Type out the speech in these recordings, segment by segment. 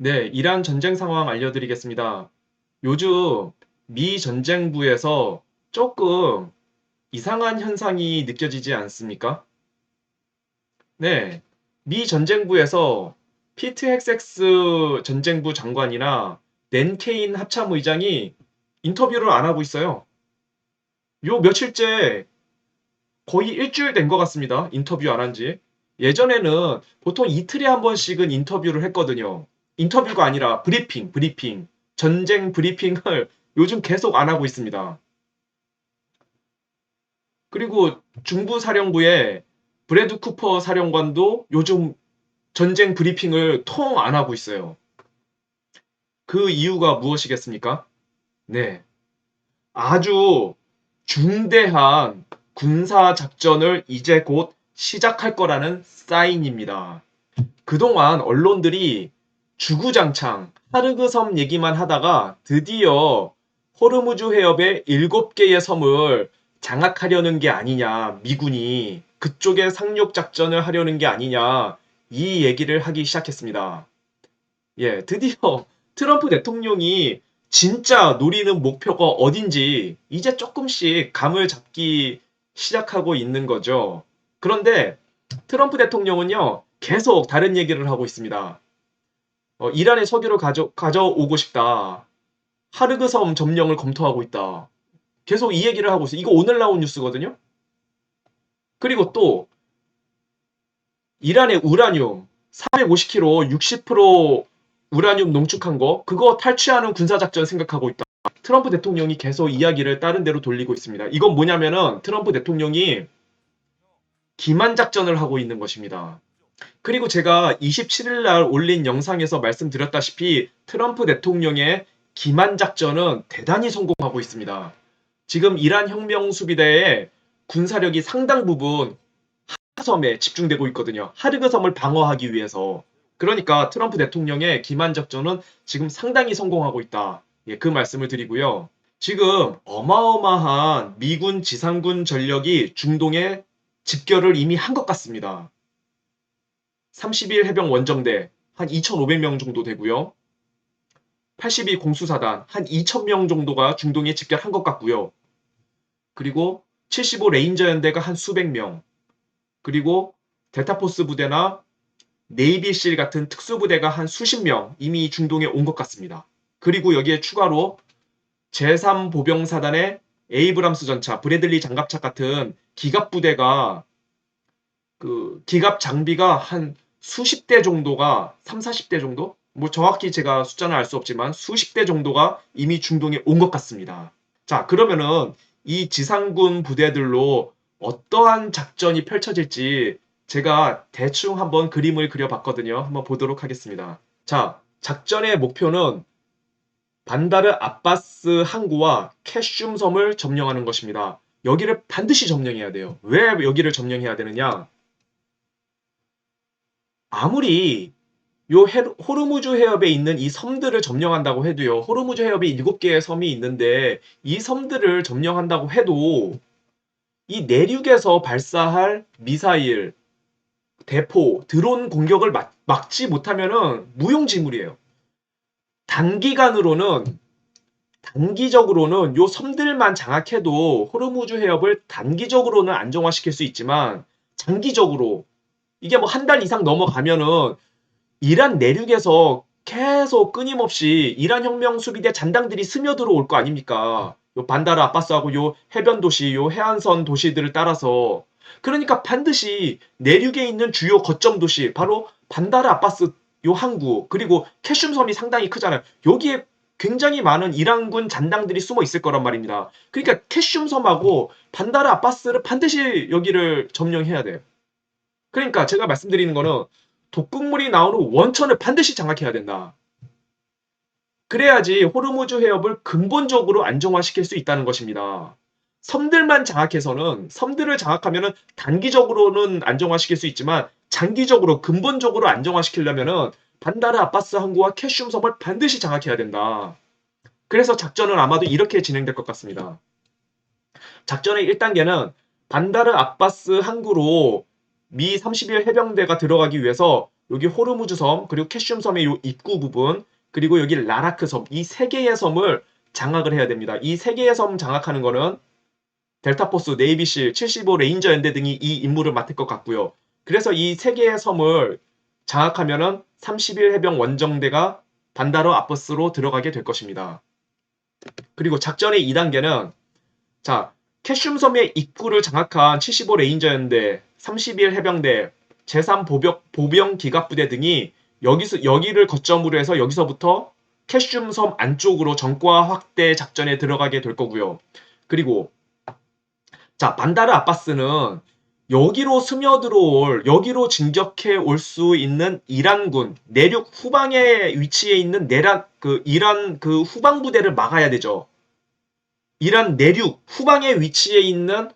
네, 이란 전쟁 상황 알려드리겠습니다. 요즘 미 전쟁부에서 조금 이상한 현상이 느껴지지 않습니까? 네, 미 전쟁부에서 피트 헥섹스 전쟁부 장관이나 낸 케인 합참의장이 인터뷰를 안 하고 있어요. 요 며칠째 거의 일주일 된 것 같습니다. 인터뷰 안 한 지. 예전에는 보통 이틀에 한 번씩은 인터뷰를 했거든요. 인터뷰가 아니라 브리핑. 전쟁 브리핑을 요즘 계속 안 하고 있습니다. 그리고 중부 사령부의 브래드 쿠퍼 사령관도 요즘 전쟁 브리핑을 통 안 하고 있어요. 그 이유가 무엇이겠습니까? 네. 아주 중대한 군사 작전을 이제 곧 시작할 거라는 사인입니다. 그동안 언론들이 주구장창 하르그 섬 얘기만 하다가 드디어 호르무즈 해협의 7개의 섬을 장악하려는 게 아니냐, 미군이 그쪽에 상륙 작전을 하려는 게 아니냐, 이 얘기를 하기 시작했습니다. 예, 드디어 트럼프 대통령이 진짜 노리는 목표가 어딘지 이제 조금씩 감을 잡기 시작하고 있는 거죠. 그런데 트럼프 대통령은요, 계속 다른 얘기를 하고 있습니다. 이란의 석유를 가져오고 싶다. 하르그 섬 점령을 검토하고 있다. 계속 이 얘기를 하고 있어요. 이거 오늘 나온 뉴스거든요. 그리고 또 이란의 우라늄 450kg 60% 우라늄 농축한 거 그거 탈취하는 군사작전 생각하고 있다. 트럼프 대통령이 계속 이야기를 다른 데로 돌리고 있습니다. 이건 뭐냐면은 트럼프 대통령이 기만 작전을 하고 있는 것입니다. 그리고 제가 27일 날 올린 영상에서 말씀드렸다시피 트럼프 대통령의 기만 작전은 대단히 성공하고 있습니다. 지금 이란 혁명 수비대의 군사력이 상당 부분 섬에 집중되고 있거든요. 하르그 섬을 방어하기 위해서. 그러니까 트럼프 대통령의 기만 작전은 지금 상당히 성공하고 있다. 예, 그 말씀을 드리고요. 지금 어마어마한 미군 지상군 전력이 중동에 집결을 이미 한 것 같습니다. 30일 해병 원정대 한 2,500명 정도 되고요. 82 공수사단 한 2,000명 정도가 중동에 집결한 것 같고요. 그리고 75 레인저 연대가 한 수백 명, 그리고 델타포스 부대나 네이비실 같은 특수부대가 한 수십 명 이미 중동에 온 것 같습니다. 그리고 여기에 추가로 제3보병사단의 에이브람스 전차, 브래들리 장갑차 같은 기갑 부대가 그 기갑 장비가 한 수십 대 정도가 3, 40대 정도? 뭐 정확히 제가 숫자는 알 수 없지만 수십 대 정도가 이미 중동에 온 것 같습니다. 자, 그러면은 이 지상군 부대들로 어떠한 작전이 펼쳐질지 제가 대충 한번 그림을 그려봤거든요. 한번 보도록 하겠습니다. 자, 작전의 목표는 반다르 아바스 항구와 캐슘 섬을 점령하는 것입니다. 여기를 반드시 점령해야 돼요. 왜 여기를 점령해야 되느냐? 아무리 요 호르무즈 해협에 있는 이 섬들을 점령한다고 해도요. 호르무즈 해협에 7개의 섬이 있는데 이 섬들을 점령한다고 해도 이 내륙에서 발사할 미사일, 대포, 드론 공격을 막지 못하면은 무용지물이에요. 단기간으로는 단기적으로는 요 섬들만 장악해도 호르무즈 해협을 단기적으로는 안정화시킬 수 있지만 장기적으로 이게 뭐 한 달 이상 넘어가면은 이란 내륙에서 계속 끊임없이 이란 혁명 수비대 잔당들이 스며들어 올 거 아닙니까? 요 반다르 아바스하고 요 해변 도시, 요 해안선 도시들을 따라서 그러니까 반드시 내륙에 있는 주요 거점 도시 바로 반다르 아바스 요 항구 그리고 캐슘 섬이 상당히 크잖아요. 여기에 굉장히 많은 이란군 잔당들이 숨어 있을 거란 말입니다. 그러니까 캐슘 섬하고 반다르 아바스를 반드시 여기를 점령해야 돼요. 그러니까 제가 말씀드리는 거는 독극물이 나오는 원천을 반드시 장악해야 된다. 그래야지 호르무즈 해협을 근본적으로 안정화시킬 수 있다는 것입니다. 섬들만 장악해서는 섬들을 장악하면은 단기적으로는 안정화시킬 수 있지만 장기적으로 근본적으로 안정화시키려면은 반다르 아바스 항구와 캐슘 섬을 반드시 장악해야 된다. 그래서 작전은 아마도 이렇게 진행될 것 같습니다. 작전의 1단계는 반다르 아바스 항구로 미 31 해병대가 들어가기 위해서 여기 호르무즈 섬, 그리고 캐슘 섬의 요 입구 부분, 그리고 여기 라라크 섬, 이 세 개의 섬을 장악을 해야 됩니다. 이 세 개의 섬 장악하는 거는 델타포스, 네이비실, 75 레인저 연대 등이 이 임무를 맡을 것 같고요. 그래서 이 세 개의 섬을 장악하면은 30일 해병 원정대가 반다르 아바스로 들어가게 될 것입니다. 그리고 작전의 2단계는 자, 캐슘 섬의 입구를 장악한 75 레인저 연대, 30일 해병대, 제3 보병 기갑부대 등이 여기를 거점으로 해서 여기서부터 캐슘 섬 안쪽으로 전과 확대 작전에 들어가게 될 거고요. 그리고 자, 반다르 아바스는 여기로 진격해 올 수 있는 이란군, 내륙 후방에 위치해 있는 이란 그 후방 부대를 막아야 되죠. 이란 내륙 후방에 위치해 있는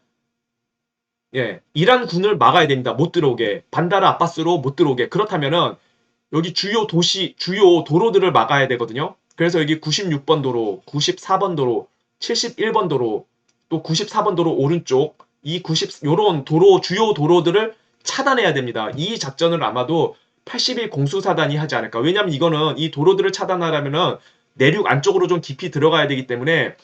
이란 군을 막아야 됩니다. 못 들어오게. 반다르 아바스로 못 들어오게. 그렇다면은 여기 주요 도로들을 막아야 되거든요. 그래서 여기 96번 도로, 94번 도로, 71번 도로, 또 94번 도로 오른쪽, 요런 주요 도로들을 차단해야 됩니다. 이 작전을 아마도 80일 공수사단이 하지 않을까. 왜냐면 이거는 이 도로들을 차단하려면은 내륙 안쪽으로 좀 깊이 들어가야 되기 때문에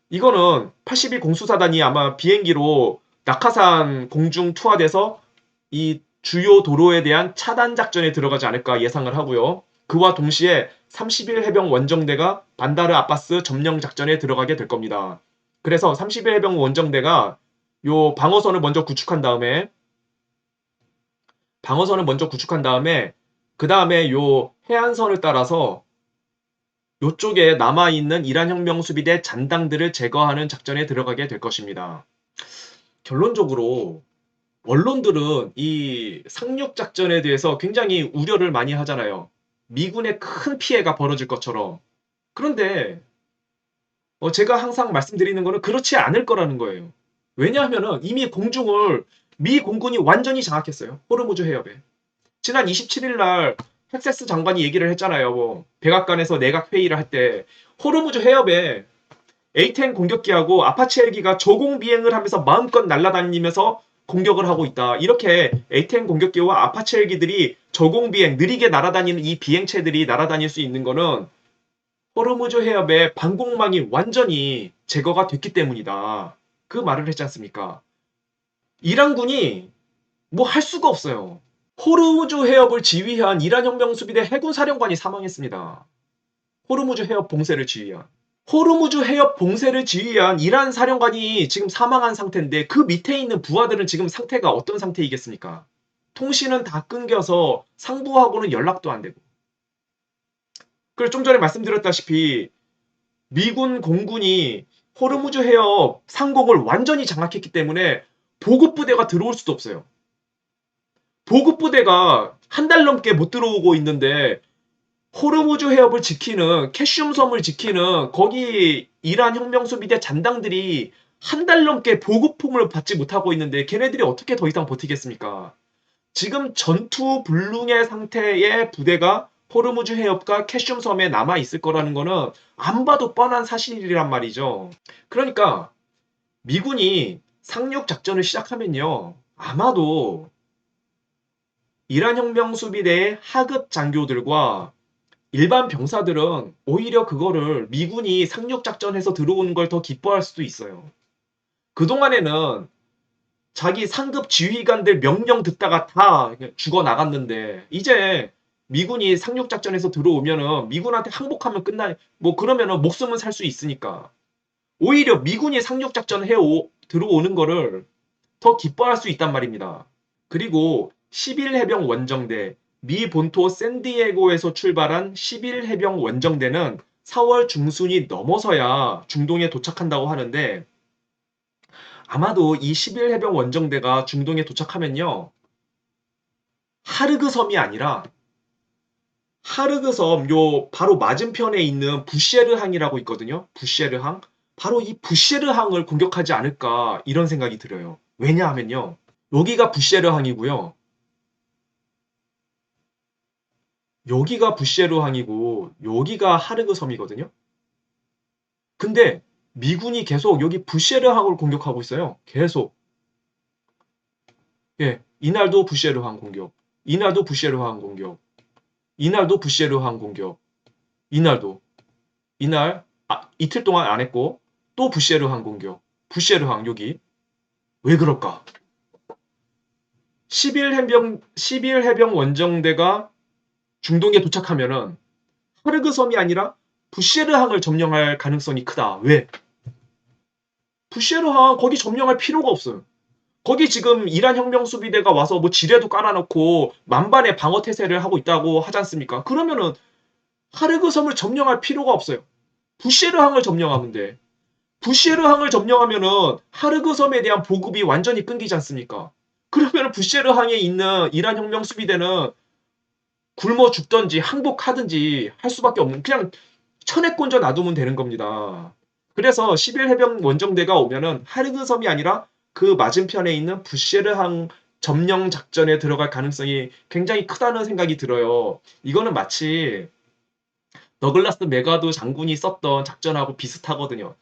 이거는 80일 공수사단이 아마 비행기로 낙하산 공중 투하돼서 이 주요 도로에 대한 차단 작전에 들어가지 않을까 예상을 하고요. 그와 동시에 30일 해병 원정대가 반다르 아바스 점령 작전에 들어가게 될 겁니다. 그래서 30일 해병 원정대가 요 방어선을 먼저 구축한 다음에 그 다음에 요 해안선을 따라서 요쪽에 남아있는 이란 혁명 수비대 잔당들을 제거하는 작전에 들어가게 될 것입니다. 결론적으로 언론들은 이 상륙 작전에 대해서 굉장히 우려를 많이 하잖아요. 미군의 큰 피해가 벌어질 것처럼. 그런데 제가 항상 말씀드리는 거는 그렇지 않을 거라는 거예요. 왜냐하면 이미 공중을 미 공군이 완전히 장악했어요. 호르무즈 해협에. 지난 27일 날 헬세스 장관이 얘기를 했잖아요. 백악관에서 내각 회의를 할 때 호르무즈 해협에 A-10 공격기하고 아파치 헬기가 저공 비행을 하면서 마음껏 날아다니면서 공격을 하고 있다. 이렇게 A-10 공격기와 아파치 헬기들이 저공 비행, 느리게 날아다니는 이 비행체들이 날아다닐 수 있는 거는 호르무즈 해협의 방공망이 완전히 제거가 됐기 때문이다. 그 말을 했지 않습니까? 이란군이 뭐 할 수가 없어요. 호르무즈 해협을 지휘한 이란 혁명 수비대 해군 사령관이 사망했습니다. 호르무즈 해협 봉쇄를 지휘한. 호르무즈 해협 봉쇄를 지휘한 이란 사령관이 지금 사망한 상태인데 그 밑에 있는 부하들은 지금 상태가 어떤 상태이겠습니까? 통신은 다 끊겨서 상부하고는 연락도 안 되고. 그리고 좀 전에 말씀드렸다시피 미군 공군이 호르무즈 해협 상공을 완전히 장악했기 때문에 보급부대가 들어올 수도 없어요. 보급부대가 한 달 넘게 못 들어오고 있는데 호르무즈 해협을 지키는 캐슘 섬을 지키는 거기 이란 혁명수비대 잔당들이 한 달 넘게 보급품을 받지 못하고 있는데 걔네들이 어떻게 더 이상 버티겠습니까? 지금 전투 불능의 상태의 부대가 호르무즈 해협과 캐슘 섬에 남아 있을 거라는 거는 안 봐도 뻔한 사실이란 말이죠. 그러니까 미군이 상륙 작전을 시작하면요. 아마도 이란 혁명 수비대의 하급 장교들과 일반 병사들은 오히려 그거를 미군이 상륙 작전해서 들어오는 걸 더 기뻐할 수도 있어요. 그동안에는 자기 상급 지휘관들 명령 듣다가 다 죽어 나갔는데 이제 미군이 상륙 작전에서 들어오면은 미군한테 항복하면 뭐 그러면은 목숨은 살 수 있으니까 오히려 미군이 상륙 작전 들어오는 거를 더 기뻐할 수 있단 말입니다. 그리고 11 해병 원정대, 미 본토 샌디에고에서 출발한 11 해병 원정대는 4월 중순이 넘어서야 중동에 도착한다고 하는데 아마도 이 11 해병 원정대가 중동에 도착하면요. 하르그 섬이 아니라 하르그 섬 요 바로 맞은편에 있는 부쉐르항이라고 있거든요. 부쉐르항. 바로 이 부쉐르항을 공격하지 않을까 이런 생각이 들어요. 왜냐하면요. 여기가 부쉐르항이고요. 여기가 부쉐르항이고 여기가 하르그 섬이거든요. 근데 미군이 계속 여기 부쉐르항을 공격하고 있어요. 계속. 예, 이날도 부쉐르항 공격. 이날도 부셰르 항 공격. 이날도 부셰르 항 공격. 이날도. 이날 이틀 동안 안 했고 또 부셰르 항 공격. 부셰르 항 여기. 왜 그럴까? 11 해병 원정대가 중동에 도착하면은 하르그 섬이 아니라 부셰르 항을 점령할 가능성이 크다. 왜? 부셰르 항 거기 점령할 필요가 없어요. 거기 지금 이란 혁명 수비대가 와서 뭐 지뢰도 깔아놓고 만반의 방어 태세를 하고 있다고 하지 않습니까? 그러면은 하르그 섬을 점령할 필요가 없어요. 부셰르 항을 점령하면 돼. 부셰르 항을 점령하면은 하르그 섬에 대한 보급이 완전히 끊기지 않습니까? 그러면은 부셰르 항에 있는 이란 혁명 수비대는 굶어 죽든지 항복하든지 할 수밖에 없는 그냥 천에 꽂아 놔두면 되는 겁니다. 그래서 11해병 원정대가 오면은 하르그 섬이 아니라 그 맞은편에 있는 부셰르항 점령 작전에 들어갈 가능성이 굉장히 크다는 생각이 들어요. 이거는 마치 더글라스 메가도 장군이 썼던 작전하고 비슷하거든요.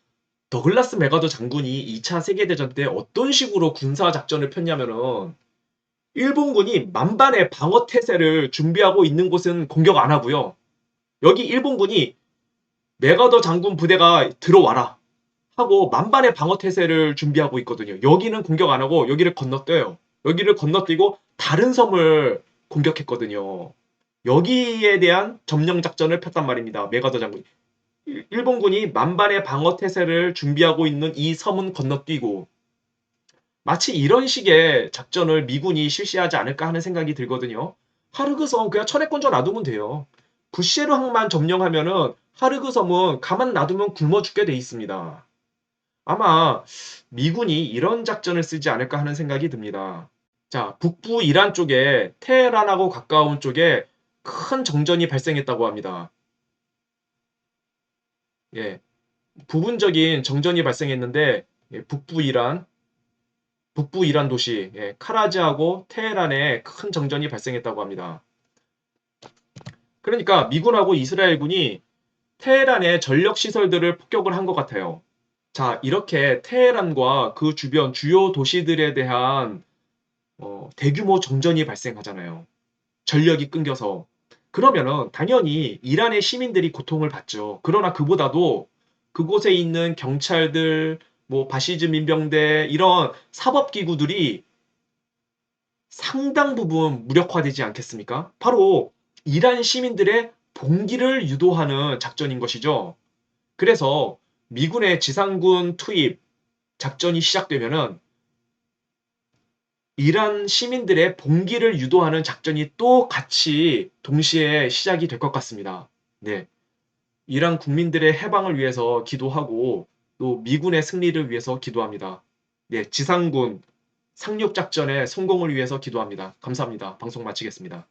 더글라스 메가도 장군이 2차 세계대전 때 어떤 식으로 군사 작전을 폈냐면은 일본군이 만반의 방어 태세를 준비하고 있는 곳은 공격 안 하고요. 여기 일본군이 메가더 장군 부대가 들어와라 하고 만반의 방어 태세를 준비하고 있거든요. 여기는 공격 안 하고 여기를 건너뛰어요. 여기를 건너뛰고 다른 섬을 공격했거든요. 여기에 대한 점령 작전을 폈단 말입니다. 메가더 장군이. 일본군이 만반의 방어 태세를 준비하고 있는 이 섬은 건너뛰고 마치 이런 식의 작전을 미군이 실시하지 않을까 하는 생각이 들거든요. 하르그 섬 그냥 철에 건져 놔두면 돼요. 부셰르 항만 점령하면은 하르그 섬은 가만 놔두면 굶어 죽게 돼 있습니다. 아마 미군이 이런 작전을 쓰지 않을까 하는 생각이 듭니다. 자, 북부 이란 쪽에 테헤란하고 가까운 쪽에 큰 정전이 발생했다고 합니다. 예, 부분적인 정전이 발생했는데 예, 북부 이란 도시 예, 카라지하고 테헤란에 큰 정전이 발생했다고 합니다. 그러니까 미군하고 이스라엘군이 테헤란의 전력 시설들을 폭격을 한 것 같아요. 자, 이렇게 테헤란과 그 주변 주요 도시들에 대한 대규모 정전이 발생하잖아요. 전력이 끊겨서. 그러면은 당연히 이란의 시민들이 고통을 받죠. 그러나 그보다도 그곳에 있는 경찰들, 뭐 바시즈 민병대 이런 사법기구들이 상당 부분 무력화되지 않겠습니까? 바로 이란 시민들의 봉기를 유도하는 작전인 것이죠. 그래서 미군의 지상군 투입 작전이 시작되면은 이란 시민들의 봉기를 유도하는 작전이 또 같이 동시에 시작이 될 것 같습니다. 네. 이란 국민들의 해방을 위해서 기도하고 또 미군의 승리를 위해서 기도합니다. 네, 지상군 상륙 작전의 성공을 위해서 기도합니다. 감사합니다. 방송 마치겠습니다.